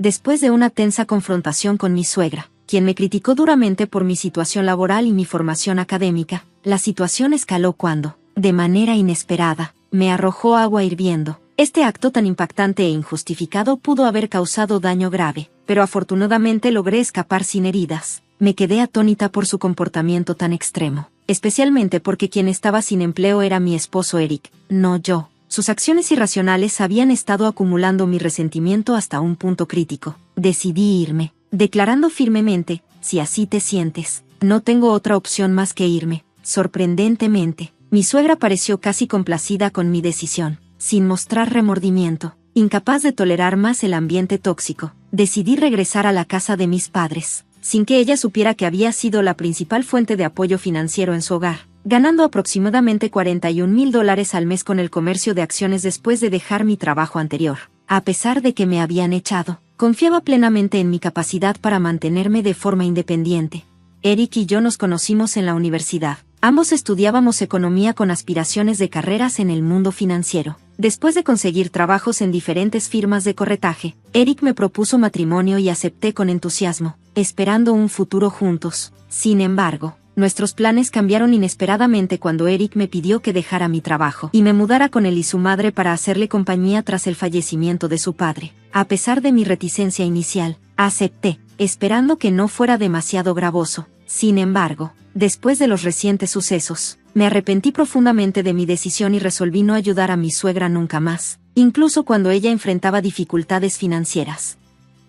después de una tensa confrontación con mi suegra, quien me criticó duramente por mi situación laboral y mi formación académica. La situación escaló cuando, de manera inesperada, me arrojó agua hirviendo. Este acto tan impactante e injustificado pudo haber causado daño grave, pero afortunadamente logré escapar sin heridas. Me quedé atónita por su comportamiento tan extremo, especialmente porque quien estaba sin empleo era mi esposo Eric, no yo. Sus acciones irracionales habían estado acumulando mi resentimiento hasta un punto crítico. Decidí irme, declarando firmemente: si así te sientes, no tengo otra opción más que irme. Sorprendentemente, mi suegra pareció casi complacida con mi decisión. Sin mostrar remordimiento, incapaz de tolerar más el ambiente tóxico, decidí regresar a la casa de mis padres, sin que ella supiera que había sido la principal fuente de apoyo financiero en su hogar, ganando aproximadamente $41,000 al mes con el comercio de acciones después de dejar mi trabajo anterior. A pesar de que me habían echado, confiaba plenamente en mi capacidad para mantenerme de forma independiente. Eric y yo nos conocimos en la universidad. Ambos estudiábamos economía con aspiraciones de carreras en el mundo financiero. Después de conseguir trabajos en diferentes firmas de corretaje, Eric me propuso matrimonio y acepté con entusiasmo, esperando un futuro juntos. Sin embargo, nuestros planes cambiaron inesperadamente cuando Eric me pidió que dejara mi trabajo y me mudara con él y su madre para hacerle compañía tras el fallecimiento de su padre. A pesar de mi reticencia inicial, acepté, esperando que no fuera demasiado gravoso. Sin embargo, después de los recientes sucesos, me arrepentí profundamente de mi decisión y resolví no ayudar a mi suegra nunca más, incluso cuando ella enfrentaba dificultades financieras.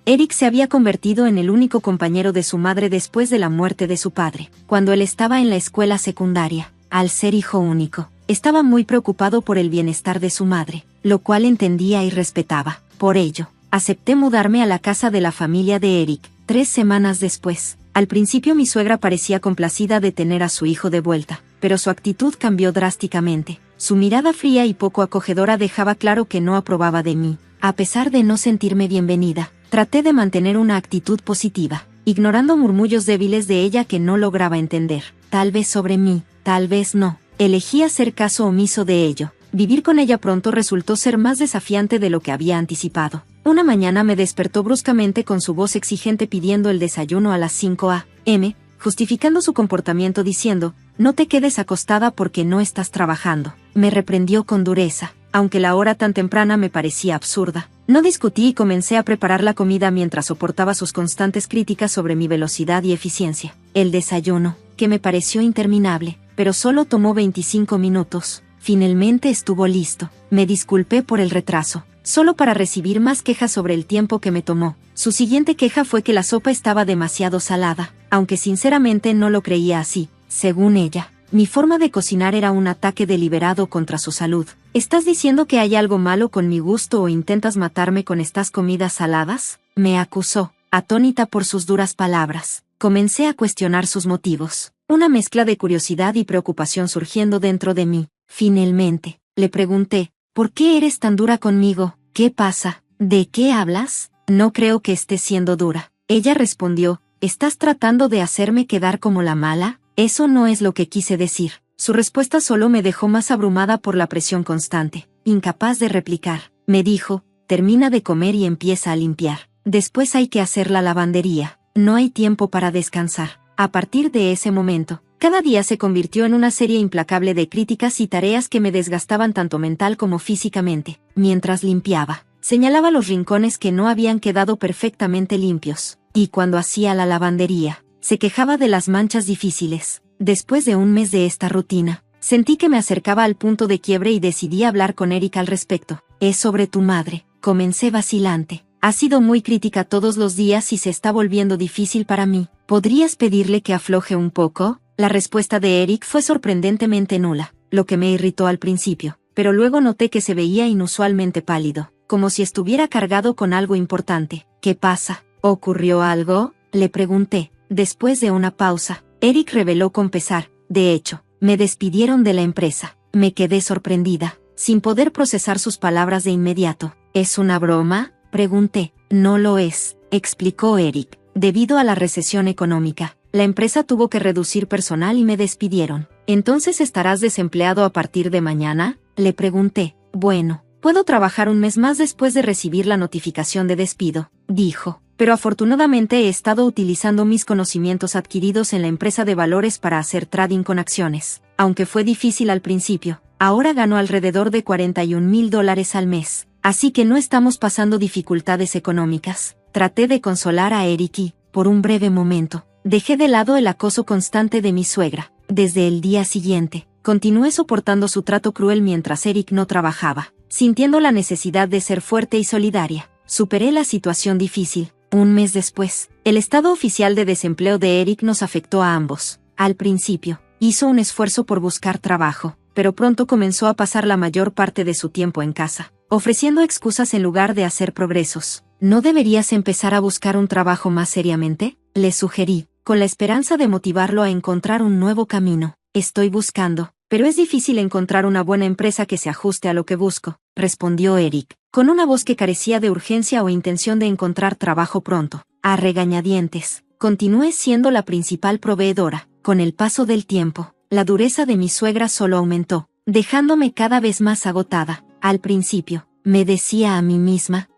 Eric se había convertido en el único compañero de su madre después de la muerte de su padre, cuando él estaba en la escuela secundaria. Al ser hijo único, estaba muy preocupado por el bienestar de su madre, lo cual entendía y respetaba. Por ello, acepté mudarme a la casa de la familia de Eric. 3 semanas después, al principio mi suegra parecía complacida de tener a su hijo de vuelta, pero su actitud cambió drásticamente. Su mirada fría y poco acogedora dejaba claro que no aprobaba de mí. A pesar de no sentirme bienvenida, traté de mantener una actitud positiva, ignorando murmullos débiles de ella que no lograba entender. Tal vez sobre mí, tal vez no. Elegí hacer caso omiso de ello. Vivir con ella pronto resultó ser más desafiante de lo que había anticipado. Una mañana me despertó bruscamente con su voz exigente pidiendo el desayuno a las 5 a.m., justificando su comportamiento diciendo: no te quedes acostada porque no estás trabajando. Me reprendió con dureza, aunque la hora tan temprana me parecía absurda. No discutí y comencé a preparar la comida mientras soportaba sus constantes críticas sobre mi velocidad y eficiencia. El desayuno, que me pareció interminable, pero solo tomó 25 minutos, finalmente estuvo listo. Me disculpé por el retraso, solo para recibir más quejas sobre el tiempo que me tomó. Su siguiente queja fue que la sopa estaba demasiado salada, aunque sinceramente no lo creía así. Según ella, mi forma de cocinar era un ataque deliberado contra su salud. ¿Estás diciendo que hay algo malo con mi gusto o intentas matarme con estas comidas saladas?, me acusó, atónita por sus duras palabras. Comencé a cuestionar sus motivos, una mezcla de curiosidad y preocupación surgiendo dentro de mí. Finalmente, le pregunté: ¿por qué eres tan dura conmigo? ¿Qué pasa? ¿De qué hablas? No creo que estés siendo dura. Ella respondió: ¿estás tratando de hacerme quedar como la mala? Eso no es lo que quise decir. Su respuesta solo me dejó más abrumada por la presión constante. Incapaz de replicar, me dijo: termina de comer y empieza a limpiar. Después hay que hacer la lavandería. No hay tiempo para descansar. A partir de ese momento, cada día se convirtió en una serie implacable de críticas y tareas que me desgastaban tanto mental como físicamente. Mientras limpiaba, señalaba los rincones que no habían quedado perfectamente limpios, y cuando hacía la lavandería, se quejaba de las manchas difíciles. Después de un mes de esta rutina, sentí que me acercaba al punto de quiebre y decidí hablar con Eric al respecto. Es sobre tu madre, comencé vacilante. Ha sido muy crítica todos los días y se está volviendo difícil para mí. ¿Podrías pedirle que afloje un poco? La respuesta de Eric fue sorprendentemente nula, lo que me irritó al principio, pero luego noté que se veía inusualmente pálido, como si estuviera cargado con algo importante. ¿Qué pasa? ¿Ocurrió algo?, le pregunté. Después de una pausa, Eric reveló con pesar: de hecho, me despidieron de la empresa. Me quedé sorprendida, sin poder procesar sus palabras de inmediato. ¿Es una broma?, pregunté. No lo es, explicó Eric. Debido a la recesión económica, la empresa tuvo que reducir personal y me despidieron. ¿Entonces estarás desempleado a partir de mañana?, le pregunté. Bueno, puedo trabajar un mes más después de recibir la notificación de despido. dijo. Pero afortunadamente he estado utilizando mis conocimientos adquiridos en la empresa de valores para hacer trading con acciones. Aunque fue difícil al principio, ahora gano alrededor de $41,000 al mes. Así que no estamos pasando dificultades económicas. Traté de consolar a Eric y, por un breve momento, dejé de lado el acoso constante de mi suegra. Desde el día siguiente, continué soportando su trato cruel mientras Eric no trabajaba, sintiendo la necesidad de ser fuerte y solidaria. Superé la situación difícil. Un mes después, el estado oficial de desempleo de Eric nos afectó a ambos. Al principio, hizo un esfuerzo por buscar trabajo, pero pronto comenzó a pasar la mayor parte de su tiempo en casa, ofreciendo excusas en lugar de hacer progresos. ¿No deberías empezar a buscar un trabajo más seriamente?, le sugerí, con la esperanza de motivarlo a encontrar un nuevo camino. Estoy buscando, pero es difícil encontrar una buena empresa que se ajuste a lo que busco, respondió Eric, con una voz que carecía de urgencia o intención de encontrar trabajo pronto. A regañadientes, continué siendo la principal proveedora. Con el paso del tiempo, la dureza de mi suegra solo aumentó, dejándome cada vez más agotada. Al principio, me decía a mí misma,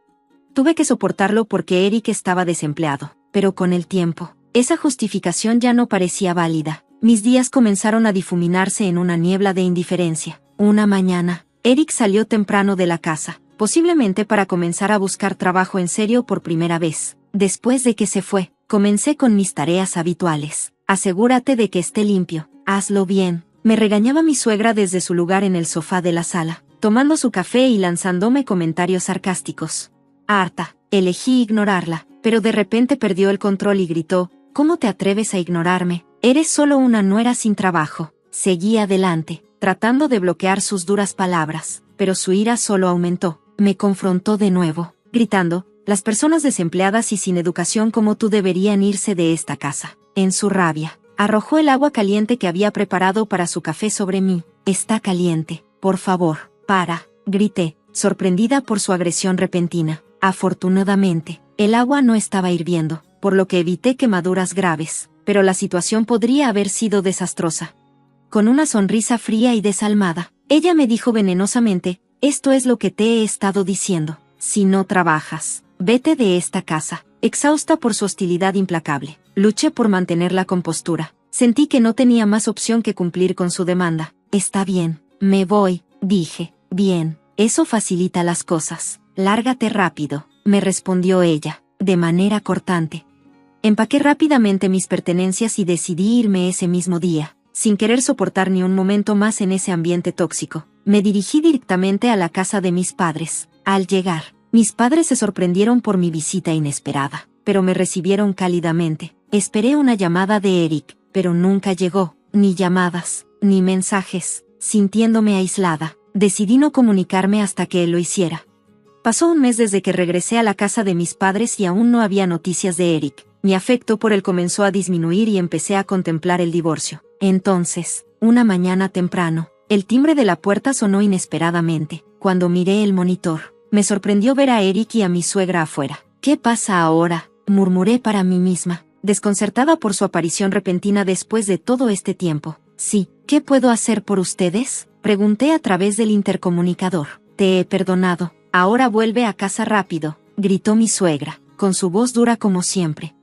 tuve que soportarlo porque Eric estaba desempleado, pero con el tiempo, esa justificación ya no parecía válida. Mis días comenzaron a difuminarse en una niebla de indiferencia. Una mañana, Eric salió temprano de la casa, posiblemente para comenzar a buscar trabajo en serio por primera vez. Después de que se fue, comencé con mis tareas habituales. Asegúrate de que esté limpio, hazlo bien, me regañaba mi suegra desde su lugar en el sofá de la sala, tomando su café y lanzándome comentarios sarcásticos. Harta, elegí ignorarla, pero de repente perdió el control y gritó, ¿cómo te atreves a ignorarme? Eres solo una nuera sin trabajo. Seguí adelante, tratando de bloquear sus duras palabras, pero su ira solo aumentó. Me confrontó de nuevo, gritando, las personas desempleadas y sin educación como tú deberían irse de esta casa. En su rabia, arrojó el agua caliente que había preparado para su café sobre mí. Está caliente, por favor, para, grité, sorprendida por su agresión repentina. Afortunadamente, el agua no estaba hirviendo, por lo que evité quemaduras graves, pero la situación podría haber sido desastrosa. Con una sonrisa fría y desalmada, ella me dijo venenosamente, esto es lo que te he estado diciendo, si no trabajas, vete de esta casa. Exhausta por su hostilidad implacable, luché por mantener la compostura. Sentí que no tenía más opción que cumplir con su demanda. Está bien, me voy, dije. Bien, eso facilita las cosas. Lárgate rápido, me respondió ella, de manera cortante. Empaqué rápidamente mis pertenencias y decidí irme ese mismo día, sin querer soportar ni un momento más en ese ambiente tóxico. Me dirigí directamente a la casa de mis padres. Al llegar, mis padres se sorprendieron por mi visita inesperada, pero me recibieron cálidamente. Esperé una llamada de Eric, pero nunca llegó, ni llamadas, ni mensajes. Sintiéndome aislada, decidí no comunicarme hasta que él lo hiciera. Pasó un mes desde que regresé a la casa de mis padres y aún no había noticias de Eric. Mi afecto por él comenzó a disminuir y empecé a contemplar el divorcio. Entonces, una mañana temprano, el timbre de la puerta sonó inesperadamente. Cuando miré el monitor, me sorprendió ver a Eric y a mi suegra afuera. ¿Qué pasa ahora?, murmuré para mí misma, desconcertada por su aparición repentina después de todo este tiempo. Sí, ¿qué puedo hacer por ustedes?, pregunté a través del intercomunicador. Te he perdonado, ahora vuelve a casa rápido, gritó mi suegra, con su voz dura como siempre.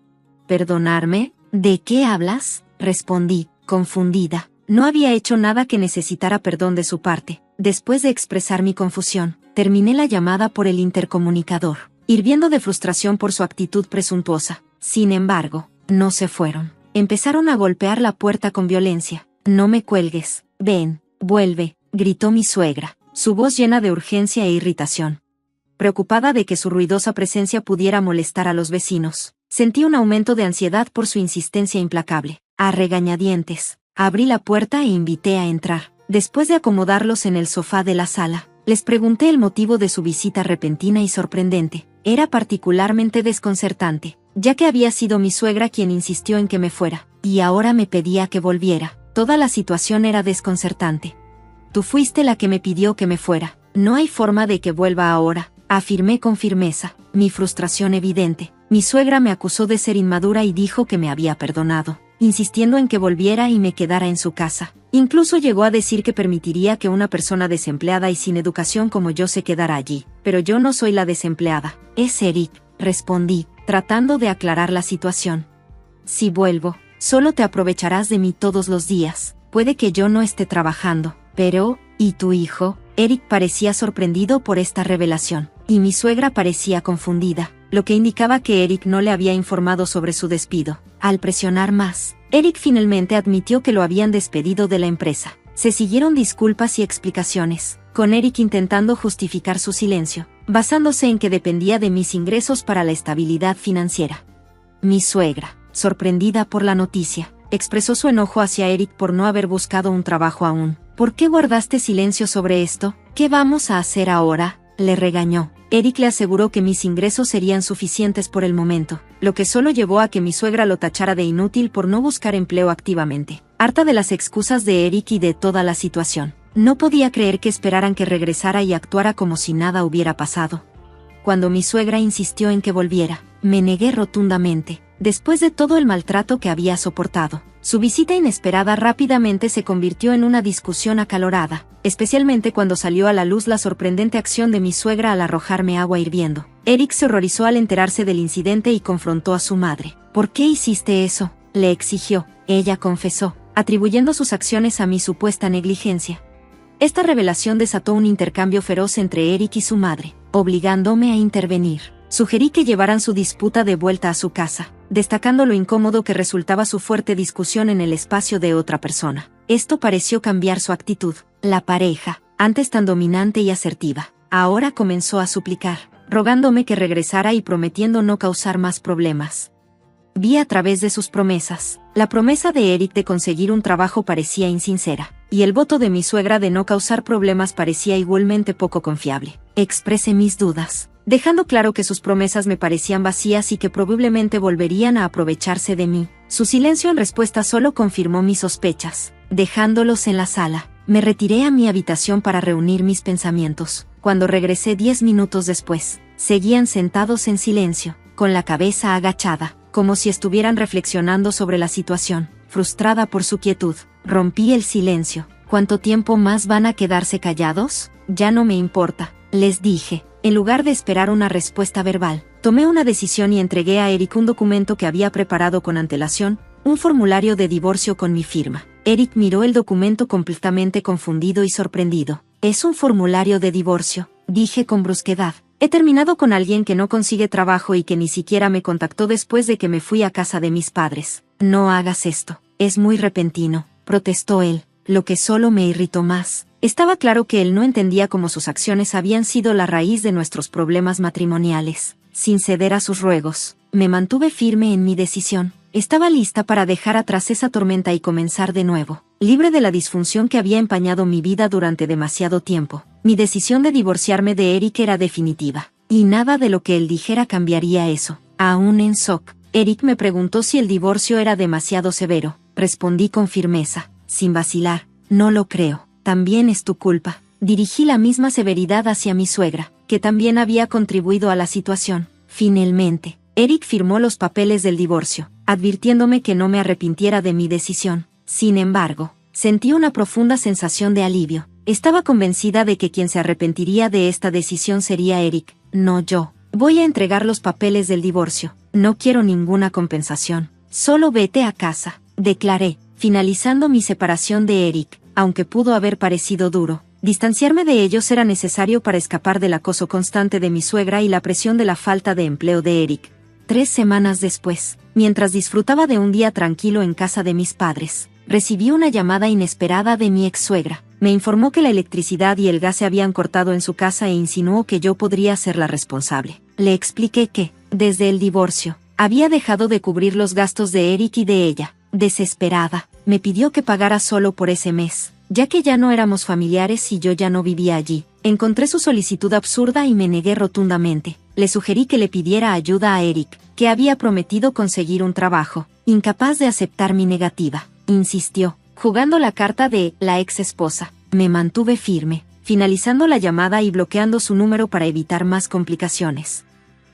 ¿Perdonarme? ¿De qué hablas?, respondí, confundida. No había hecho nada que necesitara perdón de su parte. Después de expresar mi confusión, terminé la llamada por el intercomunicador, hirviendo de frustración por su actitud presuntuosa. Sin embargo, no se fueron. Empezaron a golpear la puerta con violencia. No me cuelgues, ven, vuelve, gritó mi suegra, su voz llena de urgencia e irritación. Preocupada de que su ruidosa presencia pudiera molestar a los vecinos, sentí un aumento de ansiedad por su insistencia implacable. A regañadientes, abrí la puerta e invité a entrar. Después de acomodarlos en el sofá de la sala, les pregunté el motivo de su visita repentina y sorprendente. Era particularmente desconcertante, ya que había sido mi suegra quien insistió en que me fuera, y ahora me pedía que volviera. Toda la situación era desconcertante. Tú fuiste la que me pidió que me fuera. No hay forma de que vuelva ahora, afirmé con firmeza, mi frustración evidente. Mi suegra me acusó de ser inmadura y dijo que me había perdonado, insistiendo en que volviera y me quedara en su casa. Incluso llegó a decir que permitiría que una persona desempleada y sin educación como yo se quedara allí. Pero yo no soy la desempleada, es Eric, respondí, tratando de aclarar la situación. Si vuelvo, solo te aprovecharás de mí todos los días. Puede que yo no esté trabajando, pero, ¿y tu hijo? Eric parecía sorprendido por esta revelación, y mi suegra parecía confundida, lo que indicaba que Eric no le había informado sobre su despido. Al presionar más, Eric finalmente admitió que lo habían despedido de la empresa. Se siguieron disculpas y explicaciones, con Eric intentando justificar su silencio, basándose en que dependía de mis ingresos para la estabilidad financiera. Mi suegra, sorprendida por la noticia, expresó su enojo hacia Eric por no haber buscado un trabajo aún. ¿Por qué guardaste silencio sobre esto? ¿Qué vamos a hacer ahora?, le regañó. Eric le aseguró que mis ingresos serían suficientes por el momento, lo que solo llevó a que mi suegra lo tachara de inútil por no buscar empleo activamente. Harta de las excusas de Eric y de toda la situación, no podía creer que esperaran que regresara y actuara como si nada hubiera pasado. Cuando mi suegra insistió en que volviera, me negué rotundamente. Después de todo el maltrato que había soportado, su visita inesperada rápidamente se convirtió en una discusión acalorada, especialmente cuando salió a la luz la sorprendente acción de mi suegra al arrojarme agua hirviendo. Eric se horrorizó al enterarse del incidente y confrontó a su madre. ¿Por qué hiciste eso?, le exigió. Ella confesó, atribuyendo sus acciones a mi supuesta negligencia. Esta revelación desató un intercambio feroz entre Eric y su madre, obligándome a intervenir. Sugerí que llevaran su disputa de vuelta a su casa, destacando lo incómodo que resultaba su fuerte discusión en el espacio de otra persona. Esto pareció cambiar su actitud. La pareja, antes tan dominante y asertiva, ahora comenzó a suplicar, rogándome que regresara y prometiendo no causar más problemas. Vi a través de sus promesas. La promesa de Eric de conseguir un trabajo parecía insincera, y el voto de mi suegra de no causar problemas parecía igualmente poco confiable. Expresé mis dudas, dejando claro que sus promesas me parecían vacías y que probablemente volverían a aprovecharse de mí. Su silencio en respuesta solo confirmó mis sospechas. Dejándolos en la sala, me retiré a mi habitación para reunir mis pensamientos. Cuando regresé 10 minutos después, seguían sentados en silencio, con la cabeza agachada, como si estuvieran reflexionando sobre la situación. Frustrada por su quietud, rompí el silencio. ¿Cuánto tiempo más van a quedarse callados? Ya no me importa, les dije. En lugar de esperar una respuesta verbal, tomé una decisión y entregué a Eric un documento que había preparado con antelación, un formulario de divorcio con mi firma. Eric miró el documento completamente confundido y sorprendido. «¿Es un formulario de divorcio?», dije con brusquedad. «He terminado con alguien que no consigue trabajo y que ni siquiera me contactó después de que me fui a casa de mis padres». «No hagas esto, es muy repentino», protestó él, lo que solo me irritó más. Estaba claro que él no entendía cómo sus acciones habían sido la raíz de nuestros problemas matrimoniales. Sin ceder a sus ruegos, me mantuve firme en mi decisión. Estaba lista para dejar atrás esa tormenta y comenzar de nuevo, libre de la disfunción que había empañado mi vida durante demasiado tiempo. Mi decisión de divorciarme de Eric era definitiva, y nada de lo que él dijera cambiaría eso. Aún en shock, Eric me preguntó si el divorcio era demasiado severo. Respondí con firmeza, sin vacilar, «No lo creo. También es tu culpa». Dirigí la misma severidad hacia mi suegra, que también había contribuido a la situación. Finalmente, Eric firmó los papeles del divorcio, advirtiéndome que no me arrepintiera de mi decisión. Sin embargo, sentí una profunda sensación de alivio. Estaba convencida de que quien se arrepentiría de esta decisión sería Eric, no yo. «Voy a entregar los papeles del divorcio. No quiero ninguna compensación. Solo vete a casa», declaré, finalizando mi separación de Eric. Aunque pudo haber parecido duro, distanciarme de ellos era necesario para escapar del acoso constante de mi suegra y la presión de la falta de empleo de Eric. 3 semanas después, mientras disfrutaba de un día tranquilo en casa de mis padres, recibí una llamada inesperada de mi ex suegra. Me informó que la electricidad y el gas se habían cortado en su casa e insinuó que yo podría ser la responsable. Le expliqué que, desde el divorcio, había dejado de cubrir los gastos de Eric y de ella. Desesperada, me pidió que pagara solo por ese mes, ya que ya no éramos familiares y yo ya no vivía allí. Encontré su solicitud absurda y me negué rotundamente. Le sugerí que le pidiera ayuda a Eric, que había prometido conseguir un trabajo. Incapaz de aceptar mi negativa, insistió, jugando la carta de la ex esposa. Me mantuve firme, finalizando la llamada y bloqueando su número para evitar más complicaciones.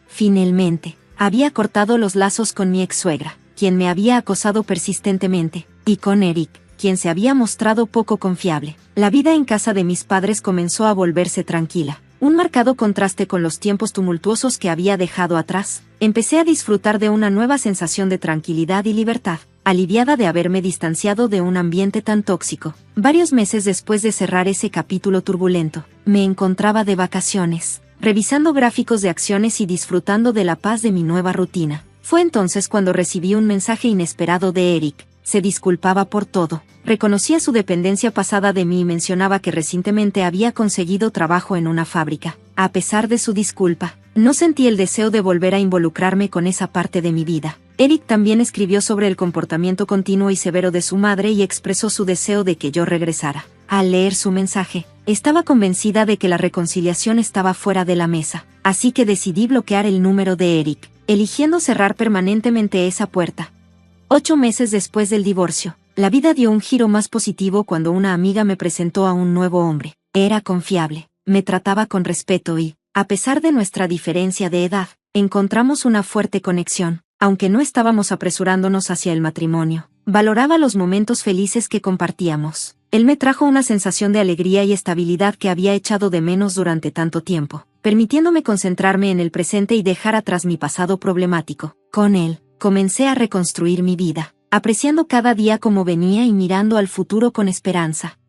Finalmente, había cortado los lazos con mi ex suegra, quien me había acosado persistentemente, y con Eric, quien se había mostrado poco confiable. La vida en casa de mis padres comenzó a volverse tranquila. un marcado contraste con los tiempos tumultuosos que había dejado atrás. Empecé a disfrutar de una nueva sensación de tranquilidad y libertad, aliviada de haberme distanciado de un ambiente tan tóxico. Varios meses después de cerrar ese capítulo turbulento, me encontraba de vacaciones, revisando gráficos de acciones y disfrutando de la paz de mi nueva rutina. Fue entonces cuando recibí un mensaje inesperado de Eric. Se disculpaba por todo, reconocía su dependencia pasada de mí y mencionaba que recientemente había conseguido trabajo en una fábrica. A pesar de su disculpa, no sentí el deseo de volver a involucrarme con esa parte de mi vida. Eric también escribió sobre el comportamiento continuo y severo de su madre y expresó su deseo de que yo regresara. Al leer su mensaje, estaba convencida de que la reconciliación estaba fuera de la mesa, así que decidí bloquear el número de Eric, eligiendo cerrar permanentemente esa puerta. 8 meses después del divorcio, la vida dio un giro más positivo cuando una amiga me presentó a un nuevo hombre. Era confiable, me trataba con respeto y, a pesar de nuestra diferencia de edad, encontramos una fuerte conexión. Aunque no estábamos apresurándonos hacia el matrimonio, valoraba los momentos felices que compartíamos. Él me trajo una sensación de alegría y estabilidad que había echado de menos durante tanto tiempo, permitiéndome concentrarme en el presente y dejar atrás mi pasado problemático. Con él, comencé a reconstruir mi vida, apreciando cada día como venía y mirando al futuro con esperanza.